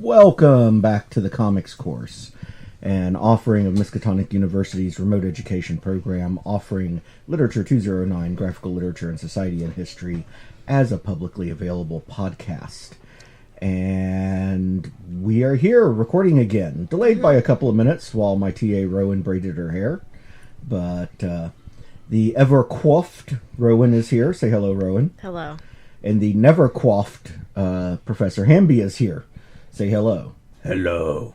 Welcome back to the Comics Course, an offering of Miskatonic University's remote education program offering Literature 209, Graphical Literature and Society and History as a publicly available podcast. And we are here recording again, delayed by a couple of minutes while my TA Rowan braided her hair. But the ever-coiffed Rowan is here. Say hello, Rowan. Hello. And the never-coiffed Professor Hamby is here. Say hello. Hello.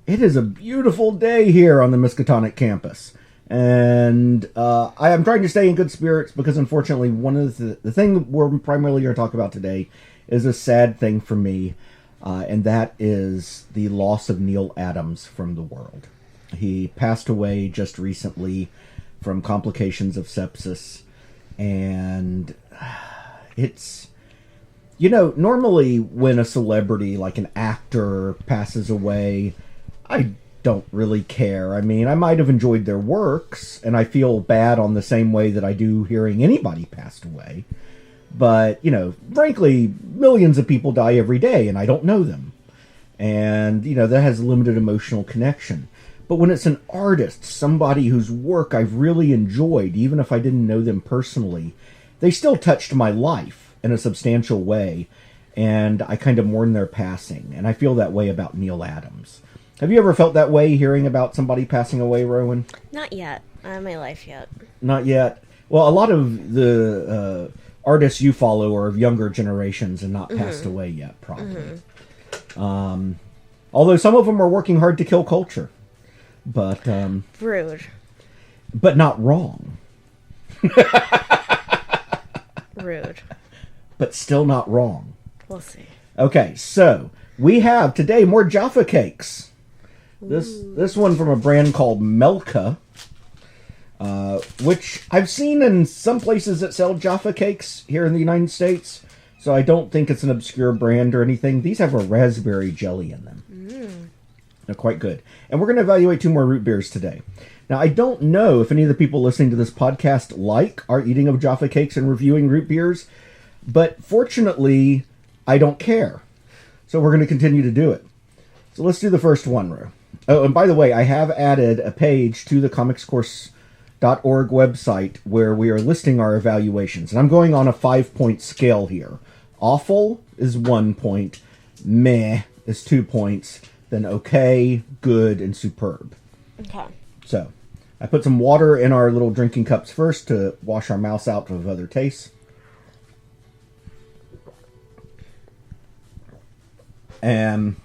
It is a beautiful day here on the Miskatonic campus. And I am trying to stay in good spirits because, unfortunately, one of the thing that we're primarily going to talk about today is a sad thing for me, and that is the loss of Neal Adams from the world. He passed away just recently from complications of sepsis, and it's... You know, normally when a celebrity, like an actor, passes away, I don't really care. I mean, I might have enjoyed their works, and I feel bad on the same way that I do hearing anybody passed away. But, you know, frankly, millions of people die every day, and I don't know them. And, you know, that has limited emotional connection. But when it's an artist, somebody whose work I've really enjoyed, even if I didn't know them personally, they still touched my life in a substantial way, and I kind of mourn their passing, and I feel that way about Neal Adams. Have you ever felt that way hearing about somebody passing away, Rowan? Not yet. Not in my life yet. Not yet. Well, a lot of the artists you follow are of younger generations and not passed away yet, probably. Although some of them are working hard to kill culture. But Rude. But not wrong. Rude. But still not wrong. We'll see. Okay, so we have today more Jaffa cakes. This one from a brand called Melka, which I've seen in some places that sell Jaffa cakes here in the United States. So I don't think it's an obscure brand or anything. These have a raspberry jelly in them. They're quite good. And we're going to evaluate 2 more root beers today. Now, I don't know if any of the people listening to this podcast like our eating of Jaffa cakes and reviewing root beers, but fortunately, I don't care. So we're going to continue to do it. So let's do the first one, Ro. Oh, and by the way, I have added a page to the comicscourse.org website where we are listing our evaluations. And I'm going on a 5-point scale here. Awful is 1 point. Meh is 2 points. Then okay, good, and superb. Okay. So, I put some water in our little drinking cups first to wash our mouths out of other tastes. And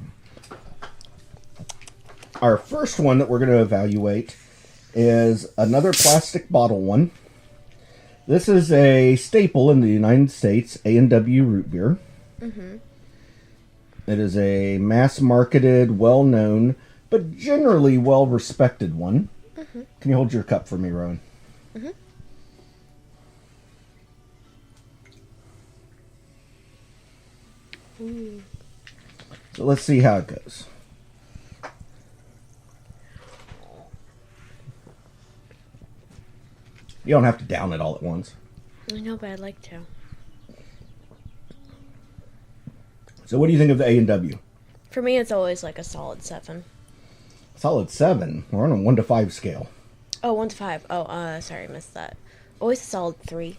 our first one that we're going to evaluate is another plastic bottle one. This is a staple in the United States, A&W root beer. It is a mass-marketed, well-known, but generally well-respected one. Can you hold your cup for me, Rowan? So let's see how it goes. You don't have to down it all at once. I know, but I'd like to. So what do you think of the A&W? For me, it's always like a solid 7. Solid 7. We're on a 1 to 5 scale. Oh, 1 to 5. Oh, sorry, I missed that. Always a solid 3.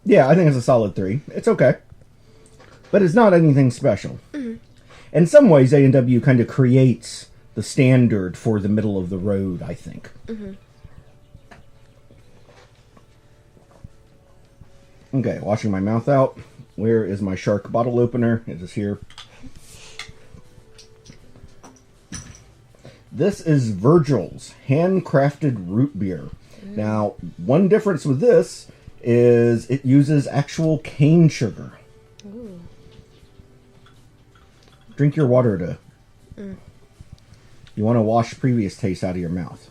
Yeah, I think it's a solid 3. It's okay. But it's not anything special. In some ways, A&W kind of creates the standard for the middle of the road, I think. Okay, washing my mouth out. Where is my shark bottle opener? It is here. This is Virgil's handcrafted root beer. Now, one difference with this is it uses actual cane sugar. Ooh. Drink your water to... You want to wash previous taste out of your mouth.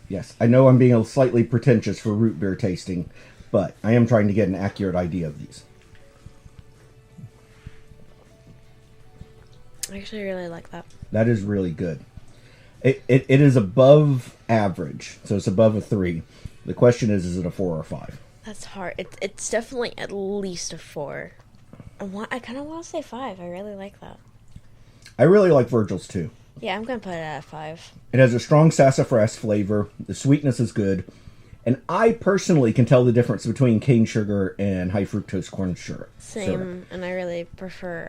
Yes, I know I'm being slightly pretentious for root beer tasting, but I am trying to get an accurate idea of these. I actually really like that. That is really good. It is above average, so it's above a 3. The question is it a 4 or a 5? That's hard. It's definitely at least a 4. I kind of want to say 5. I really like that. I really like Virgil's too. Yeah, I'm going to put it at 5. It has a strong sassafras flavor. The sweetness is good. And I personally can tell the difference between cane sugar and high fructose corn syrup. Same, and I really prefer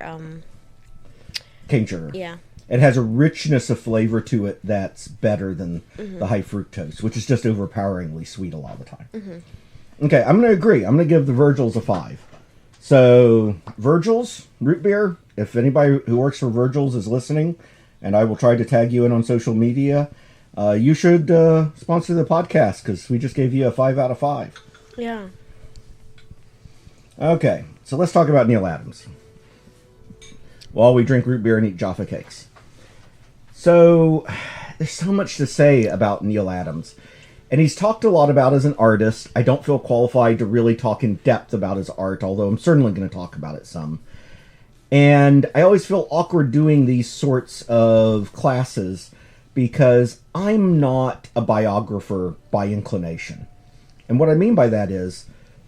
cane sugar. Yeah. It has a richness of flavor to it that's better than the high fructose, which is just overpoweringly sweet a lot of the time. Okay, I'm going to agree. I'm going to give the Virgil's a 5. So, Virgil's root beer, if anybody who works for Virgil's is listening, and I will try to tag you in on social media, you should sponsor the podcast, because we just gave you a 5 out of 5. Yeah. Okay, so let's talk about Neal Adams while we drink root beer and eat Jaffa cakes. So, there's so much to say about Neal Adams. And he's talked a lot about as an artist. I don't feel qualified to really talk in depth about his art, although I'm certainly going to talk about it some. And I always feel awkward doing these sorts of classes because I'm not a biographer by inclination. And what I mean by that is,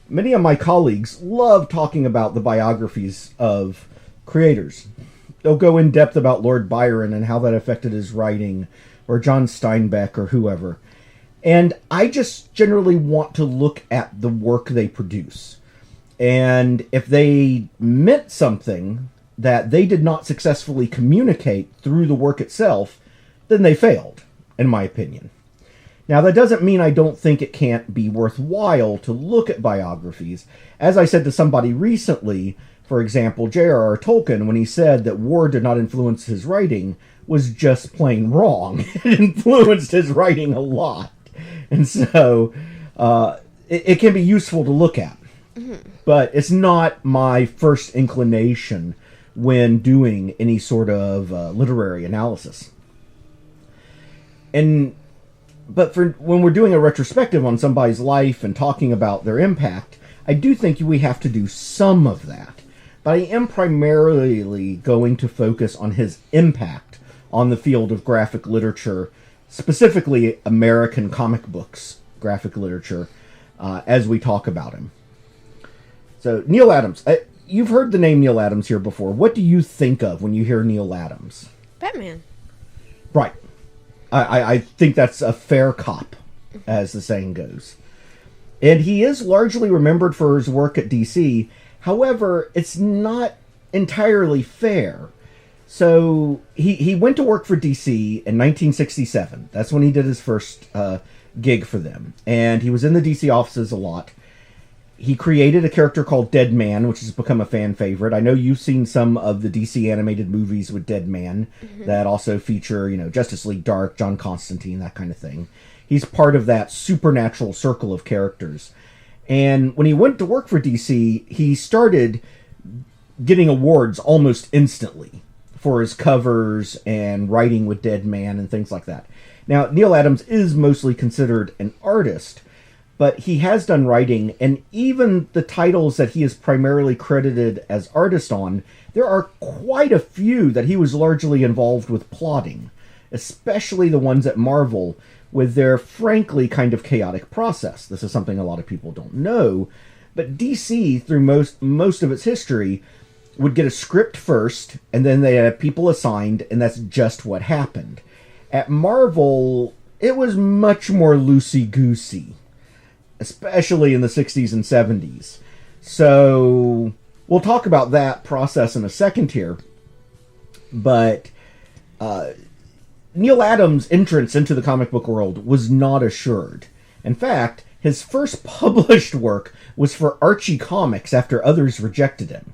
many of my colleagues love talking about the biographies of creators. They'll go in depth about Lord Byron and how that affected his writing, or John Steinbeck, or whoever. And I just generally want to look at the work they produce. And if they meant something that they did not successfully communicate through the work itself, then they failed, in my opinion. Now, that doesn't mean I don't think it can't be worthwhile to look at biographies. As I said to somebody recently, for example, J.R.R. Tolkien, when he said that war did not influence his writing, was just plain wrong. It influenced his writing a lot. And so, it can be useful to look at. But it's not my first inclination when doing any sort of literary analysis. But when we're doing a retrospective on somebody's life and talking about their impact, I do think we have to do some of that. But I am primarily going to focus on his impact on the field of graphic literature, specifically American comic books graphic literature, as we talk about him. So, Neal Adams. You've heard the name Neal Adams here before. What do you think of when you hear Neal Adams? Batman. Right. I think that's a fair cop, as the saying goes. And he is largely remembered for his work at DC. However, it's not entirely fair. So, he went to work for DC in 1967. That's when he did his first gig for them. And he was in the DC offices a lot. He created a character called Dead Man, which has become a fan favorite. I know you've seen some of the DC animated movies with Dead Man that also feature, Justice League Dark, John Constantine, that kind of thing. He's part of that supernatural circle of characters. And when he went to work for DC, he started getting awards almost instantly for his covers and writing with Dead Man and things like that. Now, Neal Adams is mostly considered an artist, but he has done writing, and even the titles that he is primarily credited as artist on, there are quite a few that he was largely involved with plotting, especially the ones at Marvel, with their frankly kind of chaotic process. This is something a lot of people don't know, but DC, through most of its history, would get a script first, and then they had people assigned, and that's just what happened. At Marvel, it was much more loosey-goosey, especially in the 60s and 70s. So, we'll talk about that process in a second here. But Neal Adams' entrance into the comic book world was not assured. In fact, his first published work was for Archie Comics after others rejected him.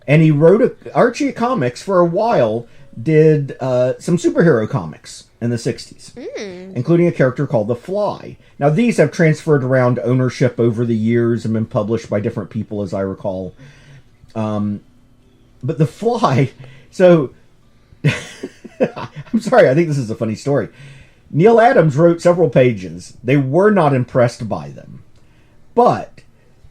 And he wrote Archie Comics for a while, did some superhero comics in the 60s, including a character called The Fly. Now, these have transferred around ownership over the years and been published by different people, as I recall. But The Fly, so... I'm sorry, I think this is a funny story. Neal Adams wrote several pages. They were not impressed by them. But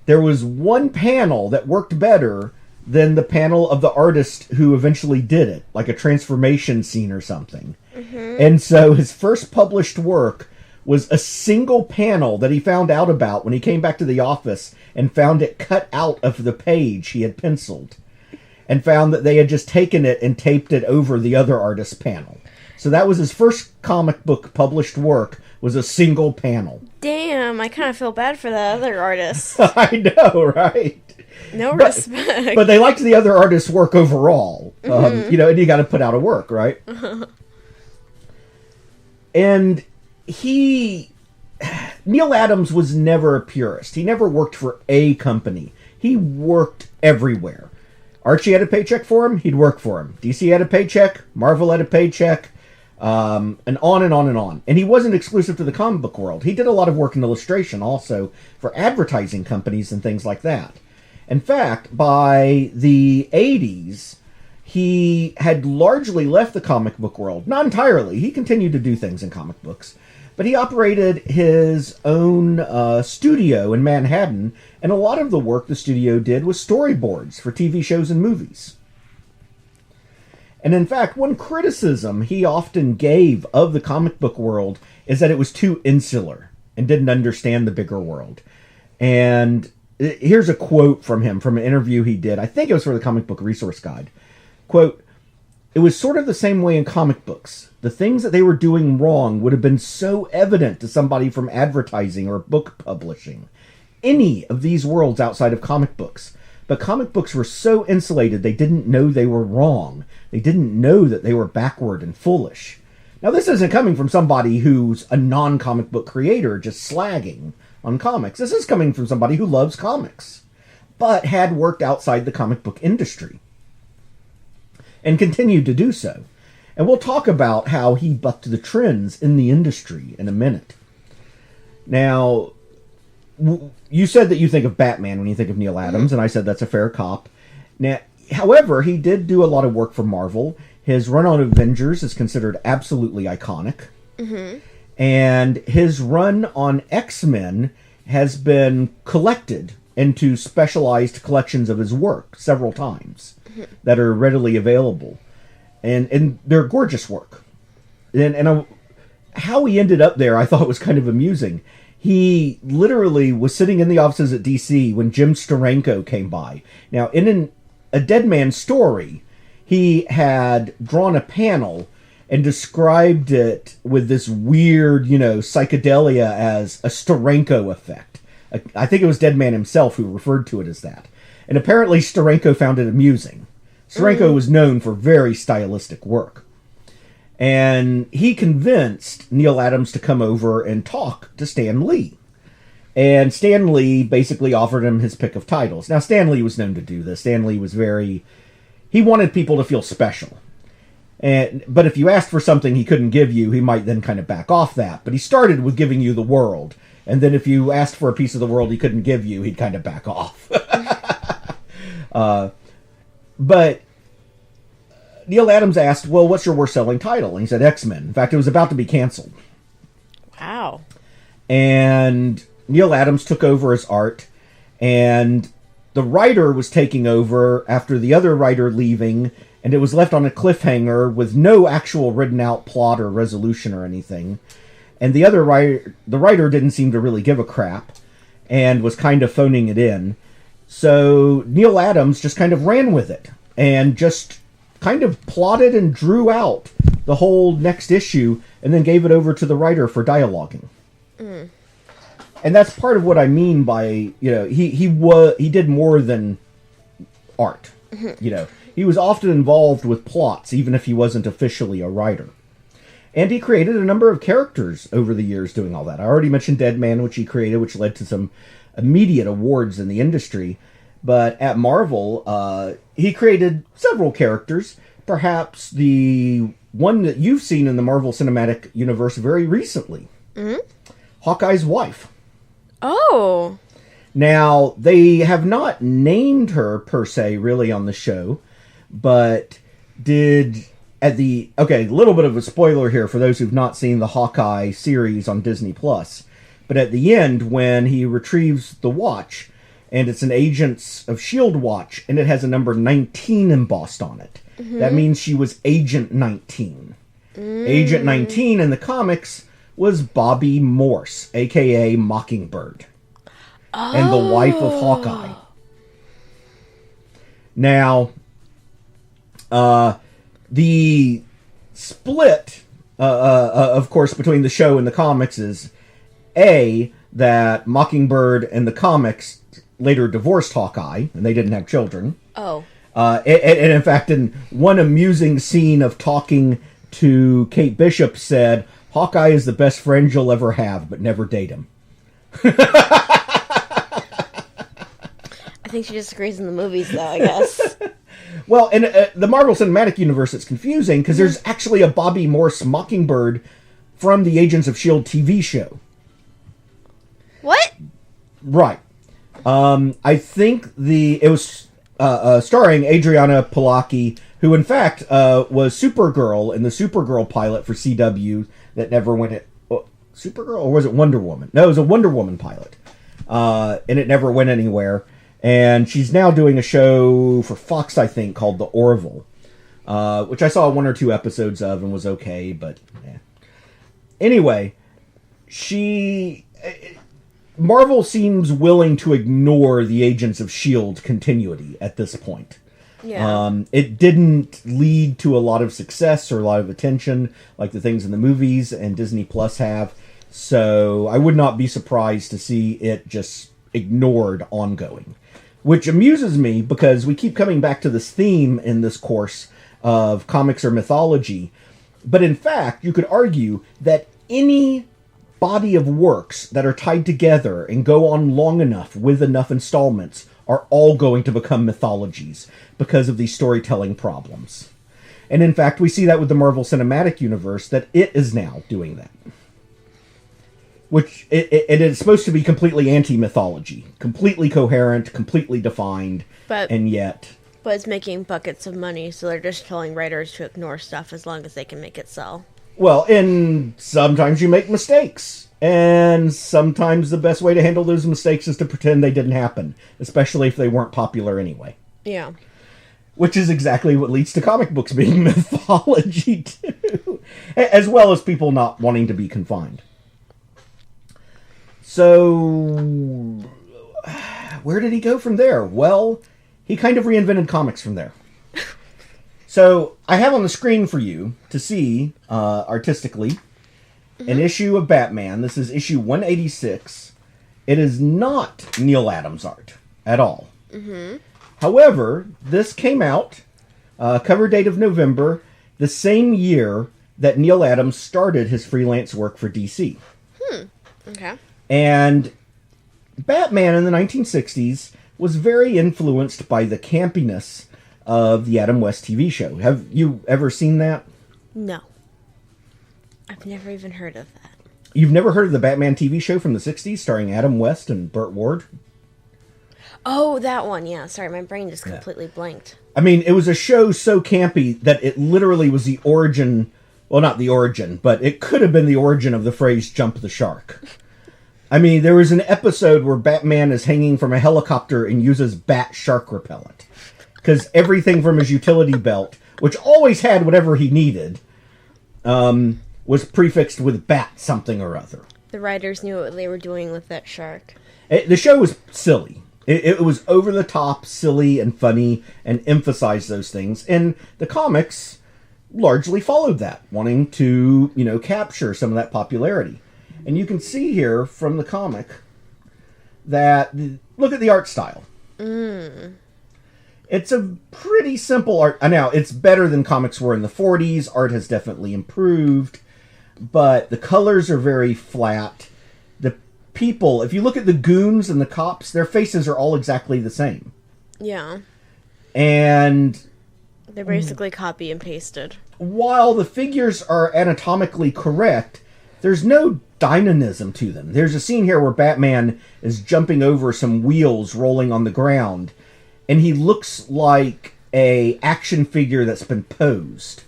there was one panel that worked better than the panel of the artist who eventually did it, like a transformation scene or something. And so his first published work was a single panel that he found out about when he came back to the office and found it cut out of the page he had penciled, and found that they had just taken it and taped it over the other artist's panel. So that was his first comic book published work, was a single panel. Damn, I kind of feel bad for the other artists. I know, right? No respect. But they liked the other artist's work overall. And you got to put out a work, right? And Neal Adams was never a purist. He never worked for a company. He worked everywhere. Archie had a paycheck for him, he'd work for him. DC had a paycheck, Marvel had a paycheck, and on and on and on. And he wasn't exclusive to the comic book world. He did a lot of work in illustration also for advertising companies and things like that. In fact, by the 80s, he had largely left the comic book world. Not entirely. He continued to do things in comic books. But he operated his own studio in Manhattan, and a lot of the work the studio did was storyboards for TV shows and movies. And in fact, one criticism he often gave of the comic book world is that it was too insular and didn't understand the bigger world. And here's a quote from him from an interview he did. I think it was for the Comic Book Resource Guide. Quote, "It was sort of the same way in comic books. The things that they were doing wrong would have been so evident to somebody from advertising or book publishing. Any of these worlds outside of comic books. But comic books were so insulated they didn't know they were wrong. They didn't know that they were backward and foolish." Now, this isn't coming from somebody who's a non-comic book creator just slagging on comics. This is coming from somebody who loves comics, but had worked outside the comic book industry and continued to do so. And we'll talk about how he bucked the trends in the industry in a minute. Now, you said that you think of Batman when you think of Neal Adams, and I said that's a fair cop. Now, however, he did do a lot of work for Marvel. His run on Avengers is considered absolutely iconic. And his run on X-Men has been collected into specialized collections of his work several times that are readily available. And they're gorgeous work. And how he ended up there, I thought was kind of amusing. He literally was sitting in the offices at DC when Jim Steranko came by. Now, in a Dead Man story, he had drawn a panel and described it with this weird, psychedelia as a Steranko effect. I think it was Dead Man himself who referred to it as that. And apparently Steranko found it amusing. Steranko was known for very stylistic work. And he convinced Neal Adams to come over and talk to Stan Lee. And Stan Lee basically offered him his pick of titles. Now, Stan Lee was known to do this. Stan Lee was he wanted people to feel special. But if you asked for something he couldn't give you, he might then kind of back off that. But he started with giving you the world. And then if you asked for a piece of the world he couldn't give you, he'd kind of back off. But Neal Adams asked, well, what's your worst-selling title? And he said X-Men. In fact, it was about to be canceled. Wow. And Neal Adams took over as art, and the writer was taking over after the other writer leaving, and it was left on a cliffhanger with no actual written-out plot or resolution or anything. And the writer didn't seem to really give a crap, and was kind of phoning it in. So Neal Adams just kind of ran with it, and just kind of plotted and drew out the whole next issue, and then gave it over to the writer for dialoguing. And that's part of what I mean by, he did more than art. He was often involved with plots, even if he wasn't officially a writer. And he created a number of characters over the years doing all that. I already mentioned Dead Man, which he created, which led to some immediate awards in the industry. But at Marvel, he created several characters. Perhaps the one that you've seen in the Marvel Cinematic Universe very recently. Hawkeye's wife. Oh. Now, they have not named her, per se, really on the show. But a little bit of a spoiler here for those who've not seen the Hawkeye series on Disney+. But at the end, when he retrieves the watch, and it's an Agents of S.H.I.E.L.D. watch, and it has a number 19 embossed on it. That means she was Agent 19. Agent 19 in the comics was Bobby Morse, a.k.a. Mockingbird, and the wife of Hawkeye. Now, the split, of course, between the show and the comics is, A, that Mockingbird and the comics later divorced Hawkeye, and they didn't have children. Oh. And in fact, in one amusing scene of talking to Kate Bishop said, Hawkeye is the best friend you'll ever have, but never date him. I think she disagrees in the movies, though, I guess. Well, in the Marvel Cinematic Universe, it's confusing, because there's actually a Bobby Morse Mockingbird from the Agents of S.H.I.E.L.D. TV show. What? Right. I think it was starring Adriana Palacki, who in fact was Supergirl in the Supergirl pilot for CW that never went. Supergirl, or was it Wonder Woman? No, it was a Wonder Woman pilot, and it never went anywhere. And she's now doing a show for Fox, I think, called The Orville, which I saw 1 or 2 episodes of and was okay, but anyway, Marvel seems willing to ignore the Agents of S.H.I.E.L.D. continuity at this point. Yeah. It didn't lead to a lot of success or a lot of attention like the things in the movies and Disney Plus have. So I would not be surprised to see it just ignored ongoing. Which amuses me because we keep coming back to this theme in this course of comics or mythology. But in fact, you could argue that any body of works that are tied together and go on long enough with enough installments are all going to become mythologies because of these storytelling problems. And in fact, we see that with the Marvel Cinematic Universe, that it is now doing that. Which, it is supposed to be completely anti-mythology. Completely coherent, completely defined, and yet... But it's making buckets of money, so they're just telling writers to ignore stuff as long as they can make it sell. Well, and sometimes you make mistakes. And sometimes the best way to handle those mistakes is to pretend they didn't happen. Especially if they weren't popular anyway. Yeah. Which is exactly what leads to comic books being mythology, too. As well as people not wanting to be confined. So, where did he go from there? Well, he kind of reinvented comics from there. So, I have on the screen for you to see, artistically, an issue of Batman. This is issue 186. It is not Neal Adams art at all. Mm-hmm. However, this came out, cover date of November, the same year that Neal Adams started his freelance work for DC. Okay. And Batman in the 1960s was very influenced by the campiness of the Adam West TV show. Have you ever seen that? No. I've never even heard of that. You've never heard of the Batman TV show from the 60s starring Adam West and Burt Ward? Oh, that one, yeah. Sorry, my brain just completely blanked. I mean, it was a show so campy that it literally was the origin... Well, not the origin, but it could have been the origin of the phrase jump the shark. I mean, there was an episode where Batman is hanging from a helicopter and uses bat shark repellent. Because everything from his utility belt, which always had whatever he needed, was prefixed with bat something or other. The writers knew what they were doing with that shark. The show was silly. It was over the top, silly, and funny, and emphasized those things. And the comics largely followed that, wanting to, capture some of that popularity. And you can see here from the comic that, look at the art style. It's a pretty simple art. Now, it's better than comics were in the 40s. Art has definitely improved. But the colors are very flat. The people, if you look at the goons and the cops, their faces are all exactly the same. Yeah. And they're basically copy and pasted. While the figures are anatomically correct, there's no dynamism to them. There's a scene here where Batman is jumping over some wheels rolling on the ground, and he looks like a action figure that's been posed.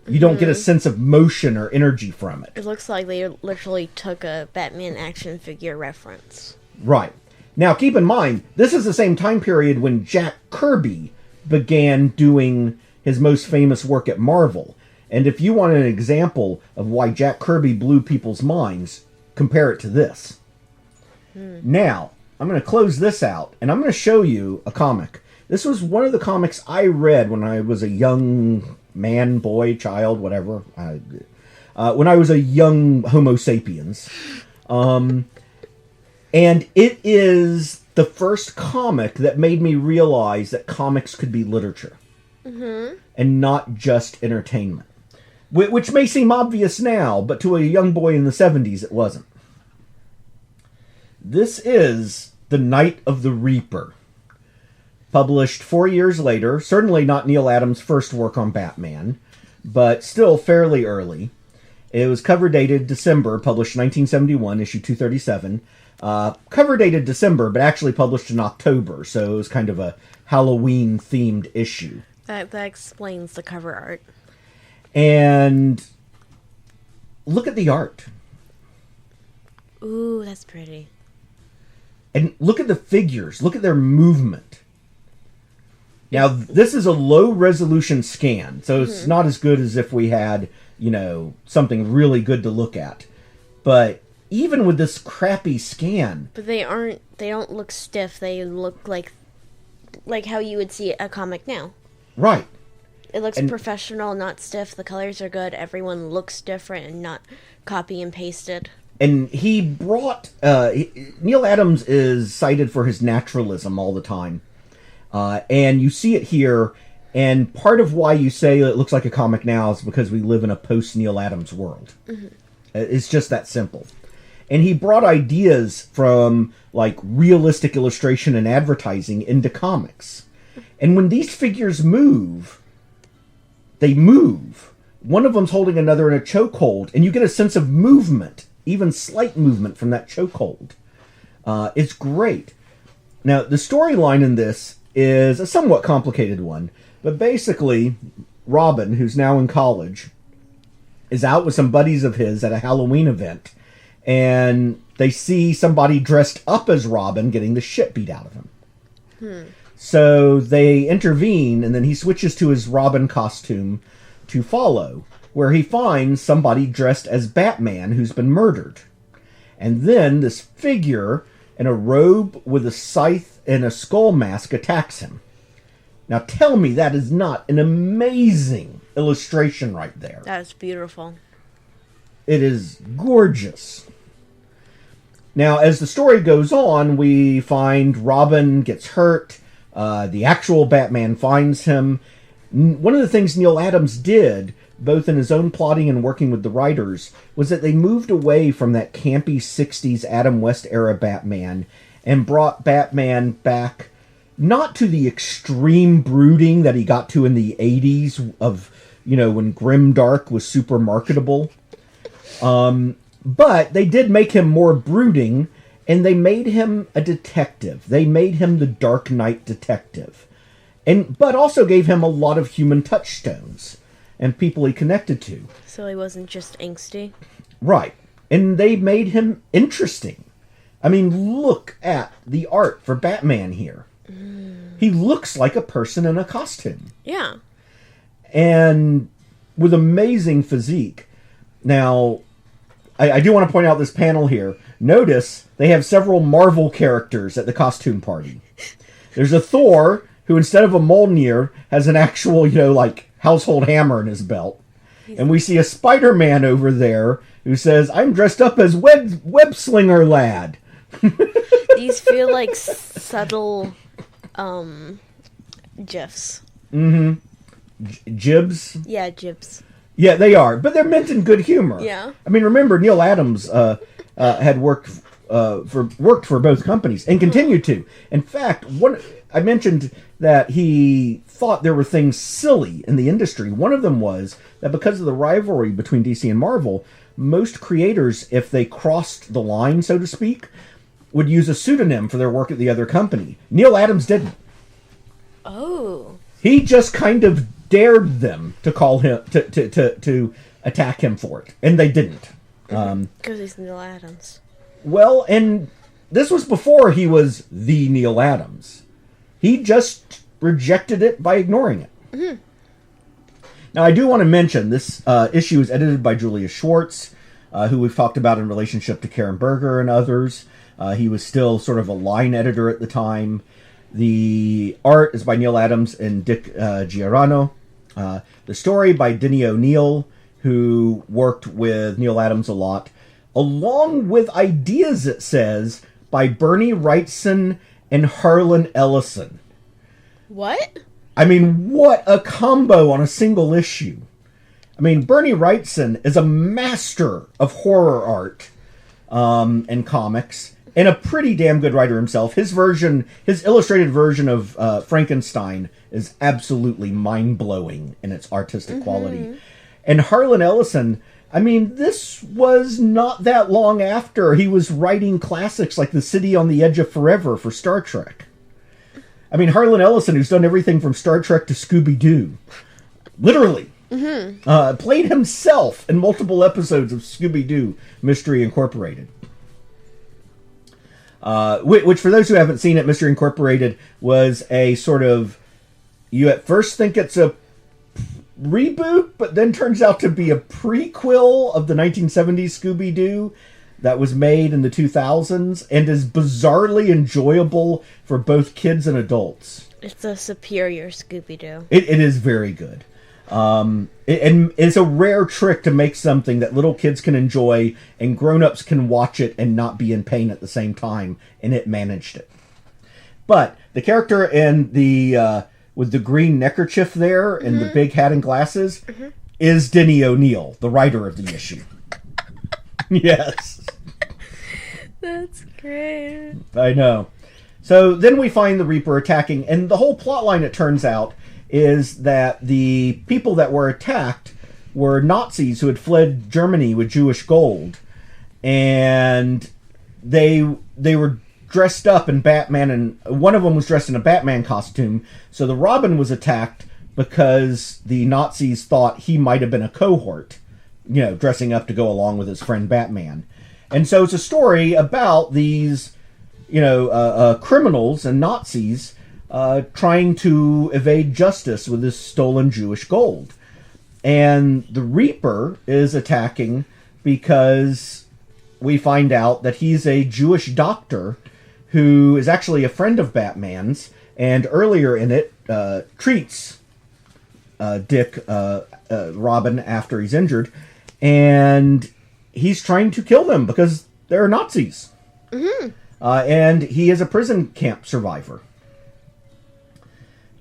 You don't get a sense of motion or energy from it. It looks like they literally took a Batman action figure reference. Right. Now, keep in mind, this is the same time period when Jack Kirby began doing his most famous work at Marvel. And if you want an example of why Jack Kirby blew people's minds, compare it to this. Now, I'm going to close this out, and I'm going to show you a comic. This was one of the comics I read when I was a young man, boy, child, whatever. When I was a young Homo sapiens. And it is the first comic that made me realize that comics could be literature. And not just entertainment. Which may seem obvious now, but to a young boy in the 70s, it wasn't. This is The Night of the Reaper. Published 4 years later, certainly not Neal Adams' first work on Batman, but still fairly early. It was cover dated December, published 1971, issue 237. Cover dated December, but actually published in October, so it was kind of a Halloween-themed issue. That explains the cover art. And look at the art. Ooh, that's pretty. And look at the figures. Look at their movement. Now, this is a low-resolution scan, so it's not as good as if we had, something really good to look at. But even with this crappy scan... But they don't look stiff. They look like how you would see a comic now. Right. It looks professional, not stiff. The colors are good. Everyone looks different and not copy and pasted. And he brought... Neal Adams is cited for his naturalism all the time. And you see it here, and part of why you say it looks like a comic now is because we live in a post-Neal Adams world. It's just that simple. And he brought ideas from, realistic illustration and advertising into comics. And when these figures move, they move. One of them's holding another in a chokehold, and you get a sense of movement, even slight movement from that chokehold. It's great. Now, the storyline in this is a somewhat complicated one, but basically, Robin, who's now in college, is out with some buddies of his at a Halloween event, and they see somebody dressed up as Robin getting the shit beat out of him. So they intervene, and then he switches to his Robin costume to follow, where he finds somebody dressed as Batman who's been murdered. And then this figure in a robe with a scythe and a skull mask attacks him. Now tell me that is not an amazing illustration right there. That's beautiful. It is gorgeous. Now, as the story goes on, we find Robin gets hurt. The actual Batman finds him. One of the things Neal Adams did, both in his own plotting and working with the writers, was that they moved away from that campy 60s Adam West era Batman and brought Batman back, not to the extreme brooding that he got to in the 80s of, when grimdark was super marketable. But they did make him more brooding, and they made him a detective. They made him the Dark Knight detective. But also gave him a lot of human touchstones and people he connected to. So he wasn't just angsty? Right. And they made him interesting. I mean, look at the art for Batman here. He looks like a person in a costume. Yeah. And with amazing physique. Now, I do want to point out this panel here. Notice they have several Marvel characters at the costume party. There's a Thor who, instead of a Mjolnir, has an actual, household hammer in his belt. And we see a Spider-Man over there who says, "I'm dressed up as web-slinger lad." These feel like subtle gifs. Jibs? Yeah, jibs. Yeah, they are. But they're meant in good humor. Yeah. I mean, remember, Neal Adams had worked for both companies and continued to. In fact, I mentioned that he thought there were things silly in the industry. One of them was that because of the rivalry between DC and Marvel, most creators, if they crossed the line, so to speak, would use a pseudonym for their work at the other company. Neal Adams didn't. Oh. He just kind of dared them to call him to attack him for it, and they didn't. Because he's Neal Adams. Well, and this was before he was the Neal Adams. He just rejected it by ignoring it. Now, I do want to mention this issue is edited by Julia Schwartz, who we've talked about in relationship to Karen Berger and others. He was still sort of a line editor at the time. The art is by Neal Adams and Dick Giordano. The story by Denny O'Neil, who worked with Neal Adams a lot, along with ideas, it says, by Bernie Wrightson and Harlan Ellison. What? I mean, what a combo on a single issue. I mean, Bernie Wrightson is a master of horror art and comics, and a pretty damn good writer himself. His illustrated version of Frankenstein is absolutely mind-blowing in its artistic quality. And Harlan Ellison, I mean, this was not that long after he was writing classics like The City on the Edge of Forever for Star Trek. I mean, Harlan Ellison, who's done everything from Star Trek to Scooby-Doo, literally, played himself in multiple episodes of Scooby-Doo Mystery Incorporated. Which, for those who haven't seen it, Mystery Incorporated was a sort of, you at first think it's a reboot, but then turns out to be a prequel of the 1970s Scooby-Doo that was made in the 2000s and is bizarrely enjoyable for both kids and adults. It's a superior Scooby-Doo. It is very good. And it's a rare trick to make something that little kids can enjoy and grown-ups can watch it and not be in pain at the same time, and it managed it. But the character in the with the green neckerchief there and the big hat and glasses is Denny O'Neil, the writer of the issue. Yes. That's great. I know. So then we find the Reaper attacking, and the whole plot line, it turns out, is that the people that were attacked were Nazis who had fled Germany with Jewish gold, and they were dressed up in Batman, and one of them was dressed in a Batman costume, so the Robin was attacked because the Nazis thought he might have been a cohort, dressing up to go along with his friend Batman. And so it's a story about these, criminals and Nazis trying to evade justice with this stolen Jewish gold. And the Reaper is attacking because we find out that he's a Jewish doctor who is actually a friend of Batman's, and earlier in it treats Dick Robin after he's injured, and he's trying to kill them because they're Nazis. And he is a prison camp survivor.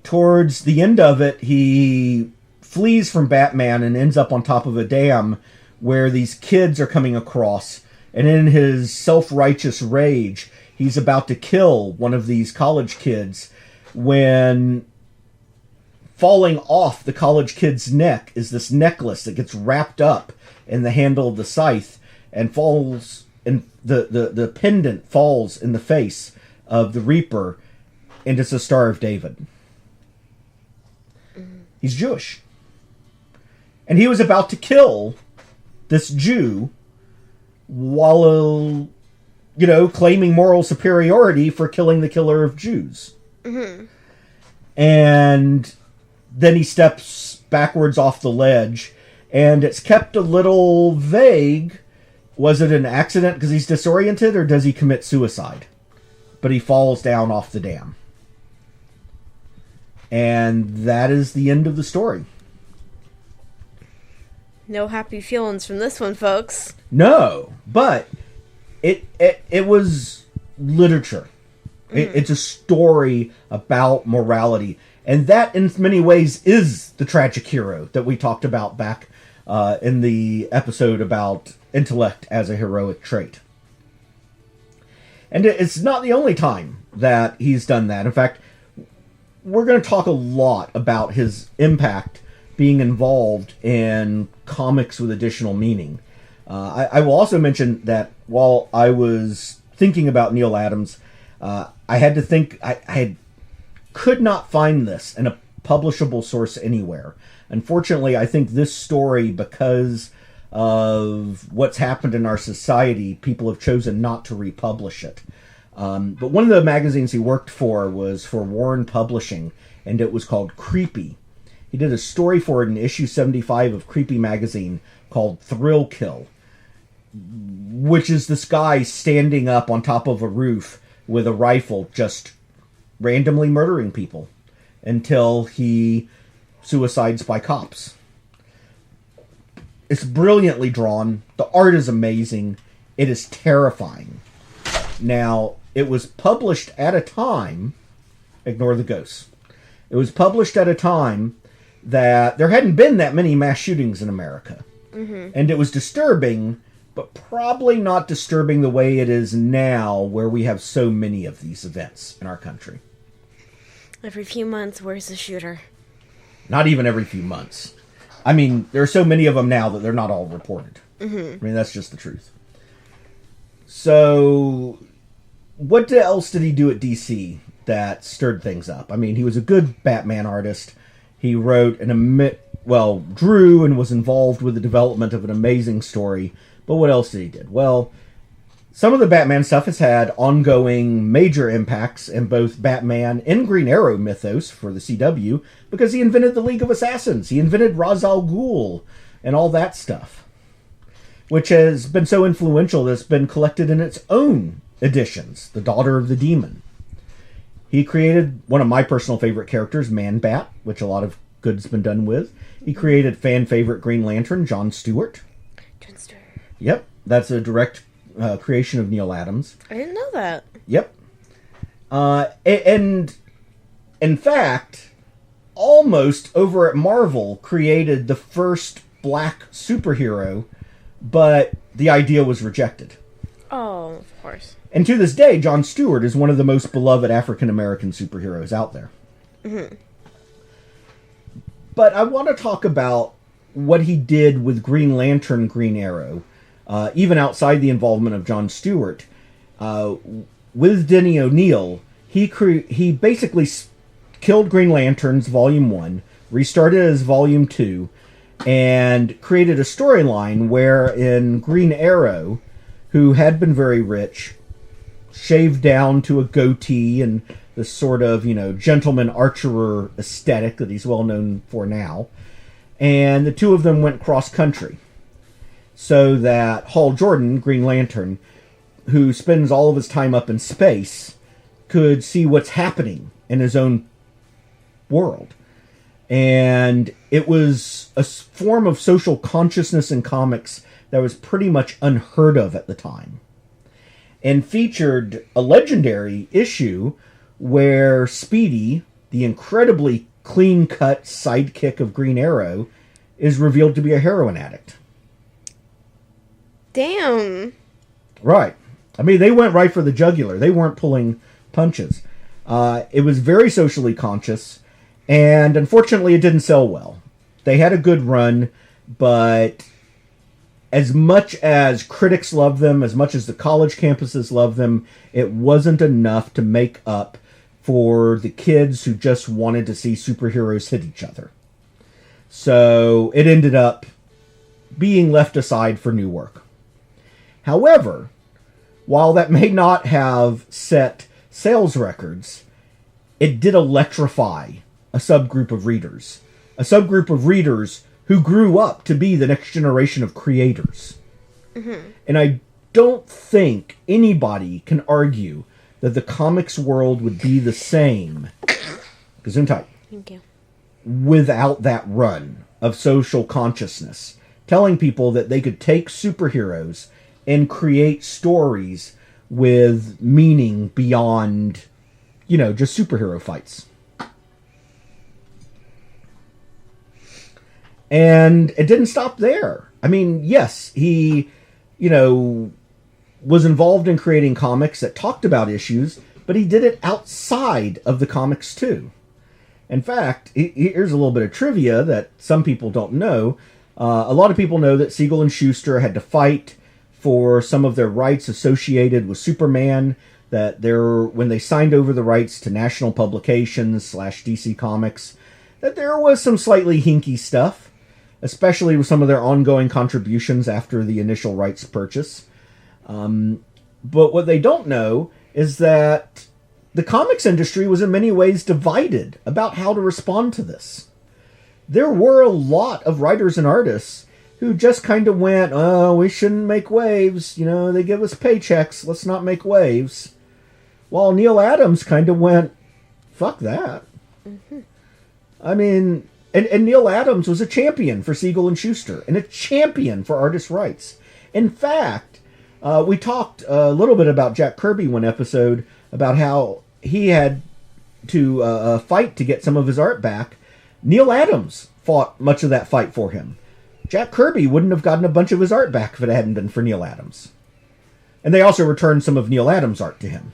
Towards the end of it, he flees from Batman and ends up on top of a dam where these kids are coming across, and in his self-righteous rage, he's about to kill one of these college kids when falling off the college kid's neck is this necklace that gets wrapped up in the handle of the scythe and falls, and the pendant falls in the face of the Reaper, and it's a Star of David. He's Jewish. And he was about to kill this Jew while, claiming moral superiority for killing the killer of Jews. And then he steps backwards off the ledge, and it's kept a little vague. Was it an accident because he's disoriented, or does he commit suicide? But he falls down off the dam. And that is the end of the story. No happy feelings from this one, folks. No, but it was literature. It's a story about morality. And that, in many ways, is the tragic hero that we talked about back in the episode about intellect as a heroic trait. And it's not the only time that he's done that. In fact, we're going to talk a lot about his impact being involved in comics with additional meaning. I will also mention that while I was thinking about Neal Adams, I had to think, I could not find this in a publishable source anywhere. Unfortunately, I think this story, because of what's happened in our society, people have chosen not to republish it. But one of the magazines he worked for was for Warren Publishing, and it was called Creepy. He did a story for it in issue 75 of Creepy Magazine called Thrill Kill, which is this guy standing up on top of a roof with a rifle just randomly murdering people until he suicides by cops. It's brilliantly drawn. The art is amazing. It is terrifying. Now, it was published at a time... Ignore the ghosts. It was published at a time that there hadn't been that many mass shootings in America. Mm-hmm. And it was disturbing, but probably not disturbing the way it is now, where we have so many of these events in our country. Every few months, where's the shooter? Not even every few months. I mean, there are so many of them now that they're not all reported. Mm-hmm. I mean, that's just the truth. So, what else did he do at DC that stirred things up? I mean, he was a good Batman artist. He wrote drew and was involved with the development of an amazing story. But what else did he do? Well, some of the Batman stuff has had ongoing major impacts in both Batman and Green Arrow mythos for the CW, because he invented the League of Assassins. He invented Ra's al Ghul and all that stuff, which has been so influential that it's been collected in its own editions, The Daughter of the Demon. He created one of my personal favorite characters, Man-Bat, which a lot of good's been done with. He created fan favorite Green Lantern, John Stewart. John Stewart. Yep, that's a direct creation of Neal Adams. I didn't know that. Yep. And in fact, almost over at Marvel created the first black superhero, but the idea was rejected. Oh, of course. And to this day, John Stewart is one of the most beloved African-American superheroes out there. Mm-hmm. But I want to talk about what he did with Green Lantern, Green Arrow, even outside the involvement of John Stewart. With Denny O'Neil, he basically killed Green Lanterns Volume 1, restarted as Volume 2, and created a storyline where in Green Arrow, who had been very rich, shaved down to a goatee and the sort of, gentleman archerer aesthetic that he's well known for now. And the two of them went cross-country. So that Hal Jordan, Green Lantern, who spends all of his time up in space, could see what's happening in his own world. And it was a form of social consciousness in comics that was pretty much unheard of at the time. And featured a legendary issue where Speedy, the incredibly clean-cut sidekick of Green Arrow, is revealed to be a heroin addict. Damn. Right. I mean, they went right for the jugular. They weren't pulling punches. It was very socially conscious, and unfortunately it didn't sell well. They had a good run, but as much as critics loved them, as much as the college campuses loved them, it wasn't enough to make up for the kids who just wanted to see superheroes hit each other. So it ended up being left aside for new work. However, while that may not have set sales records, it did electrify a subgroup of readers. A subgroup of readers who grew up to be the next generation of creators. Mm-hmm. And I don't think anybody can argue that the comics world would be the same, Gesundheit, thank you, without that run of social consciousness, telling people that they could take superheroes and create stories with meaning beyond, just superhero fights. And it didn't stop there. I mean, yes, he, was involved in creating comics that talked about issues, but he did it outside of the comics too. In fact, here's a little bit of trivia that some people don't know. A lot of people know that Siegel and Schuster had to fight for some of their rights associated with Superman, that when they signed over the rights to National Publications / DC Comics, that there was some slightly hinky stuff, especially with some of their ongoing contributions after the initial rights purchase. But what they don't know is that the comics industry was in many ways divided about how to respond to this. there were a lot of writers and artists who just kind of went, oh, we shouldn't make waves. You know, they give us paychecks. Let's not make waves. While Neal Adams kind of went, fuck that. Mm-hmm. I mean, and Neal Adams was a champion for Siegel and Schuster and a champion for artists' rights. In fact, we talked a little bit about Jack Kirby one episode about how he had to fight to get some of his art back. Neal Adams fought much of that fight for him. Jack Kirby wouldn't have gotten a bunch of his art back if it hadn't been for Neal Adams. And they also returned some of Neal Adams' art to him.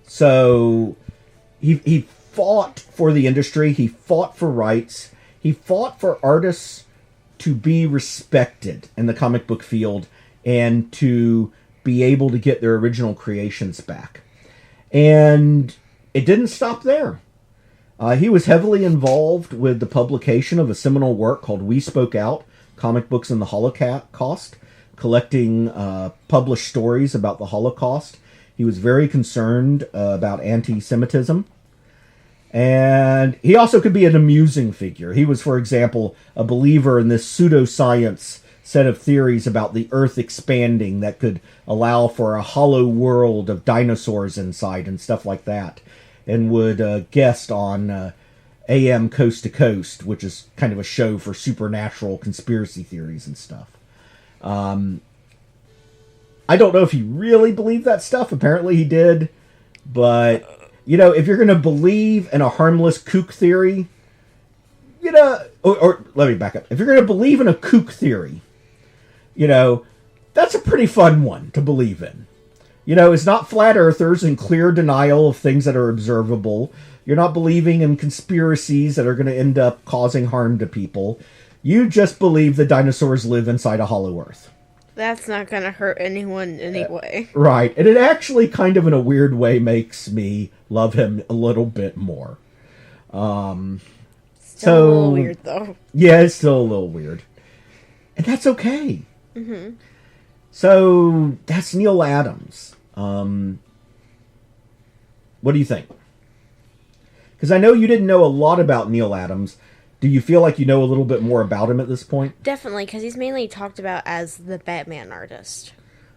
So he fought for the industry. He fought for rights. He fought for artists to be respected in the comic book field and to be able to get their original creations back. And it didn't stop there. He was heavily involved with the publication of a seminal work called We Spoke Out, Comic Books in the Holocaust, collecting published stories about the Holocaust. He was very concerned about anti-Semitism. And he also could be an amusing figure. He was, for example, a believer in this pseudoscience set of theories about the Earth expanding that could allow for a hollow world of dinosaurs inside and stuff like that. And would guest on AM Coast to Coast, which is kind of a show for supernatural conspiracy theories and stuff. I don't know if he really believed that stuff. Apparently he did. But, you know, if you're going to believe in a harmless kook theory, you know, or let me back up. If you're going to believe in a kook theory, you know, that's a pretty fun one to believe in. You know, it's not flat earthers in clear denial of things that are observable. You're not believing in conspiracies that are going to end up causing harm to people. You just believe the dinosaurs live inside a hollow earth. That's not going to hurt anyone anyway. Right. And it actually kind of in a weird way makes me love him a little bit more. Still a little weird, though. Yeah, it's still a little weird. And that's okay. Mm-hmm. So, that's Neal Adams. What do you think? Because I know you didn't know a lot about Neal Adams. Do you feel like you know a little bit more about him at this point? Definitely, because he's mainly talked about as the Batman artist.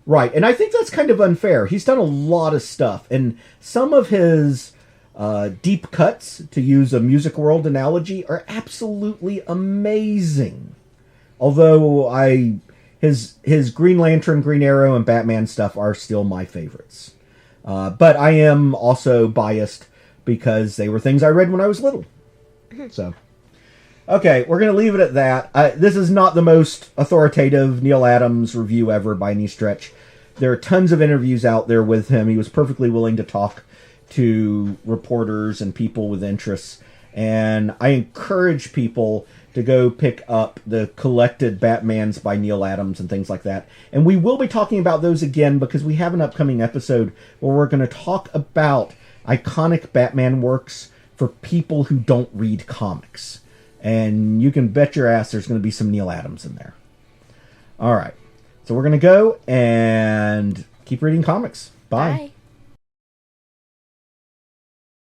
Right, and I think that's kind of unfair. He's done a lot of stuff, and some of his deep cuts, to use a Music World analogy, are absolutely amazing. Although his Green Lantern, Green Arrow, and Batman stuff are still my favorites. But I am also biased because they were things I read when I was little. So, okay, we're going to leave it at that. This is not the most authoritative Neal Adams review ever by any stretch. There are tons of interviews out there with him. He was perfectly willing to talk to reporters and people with interests. And I encourage people to go pick up the collected Batmans by Neal Adams and things like that. And we will be talking about those again because we have an upcoming episode where we're going to talk about iconic Batman works for people who don't read comics. And you can bet your ass there's going to be some Neal Adams in there. All right. So we're going to go and keep reading comics. Bye. Bye.